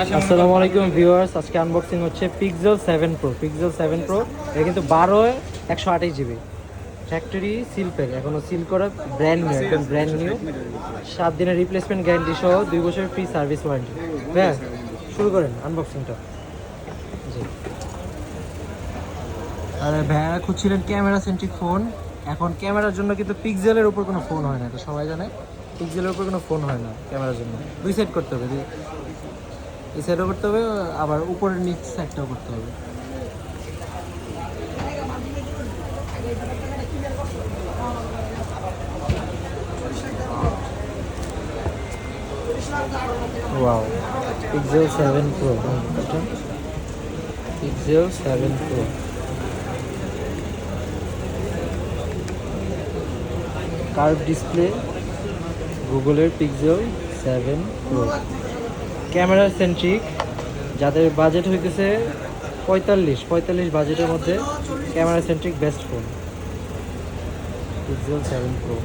আসসালামু আলাইকুম ভিউয়ার্স, আজকে আনবক্সিং হচ্ছে পিক্সেল 7 প্রো। পিক্সেল 7 প্রো এটা কিন্তু 12 128 জিবি ফ্যাক্টরি সিল প্যাক, এখনো সিল করা, ব্র্যান্ড নিউ, একদম ব্র্যান্ড নিউ। 7 দিনের রিপ্লেসমেন্ট গ্যারান্টি সহ 2 বছরের ফ্রি সার্ভিস ওয়ারেন্টি। হ্যাঁ, শুরু করেন আনবক্সিংটা। জি, আর ভাইয়ারা খুঁজছিলেন ক্যামেরা সেন্ট্রিক ফোন। এখন ক্যামেরার জন্য কিন্তু পিক্সেলের উপর কোনো ফোন হয় না, এটা সবাই জানে। পিক্সেলের উপর কোনো ফোন হয় না ক্যামেরার জন্য। দুই সাইড করতে হবে, এই সাইডও করতে হবে, আবার উপরের নিচ সাইডটাও করতে হবে। ওয়াও, পিক্সেল 7 প্রো, এটা পিক্সেল 7 প্রো। কার্ভ ডিসপ্লে, গুগলের পিক্সেল 7 প্রো। ক্যামেরা সেন্ট্রিক, যাদের বাজেট হইতেছে 45 বাজেটের মধ্যে, camera centric best phone pixel 7 pro.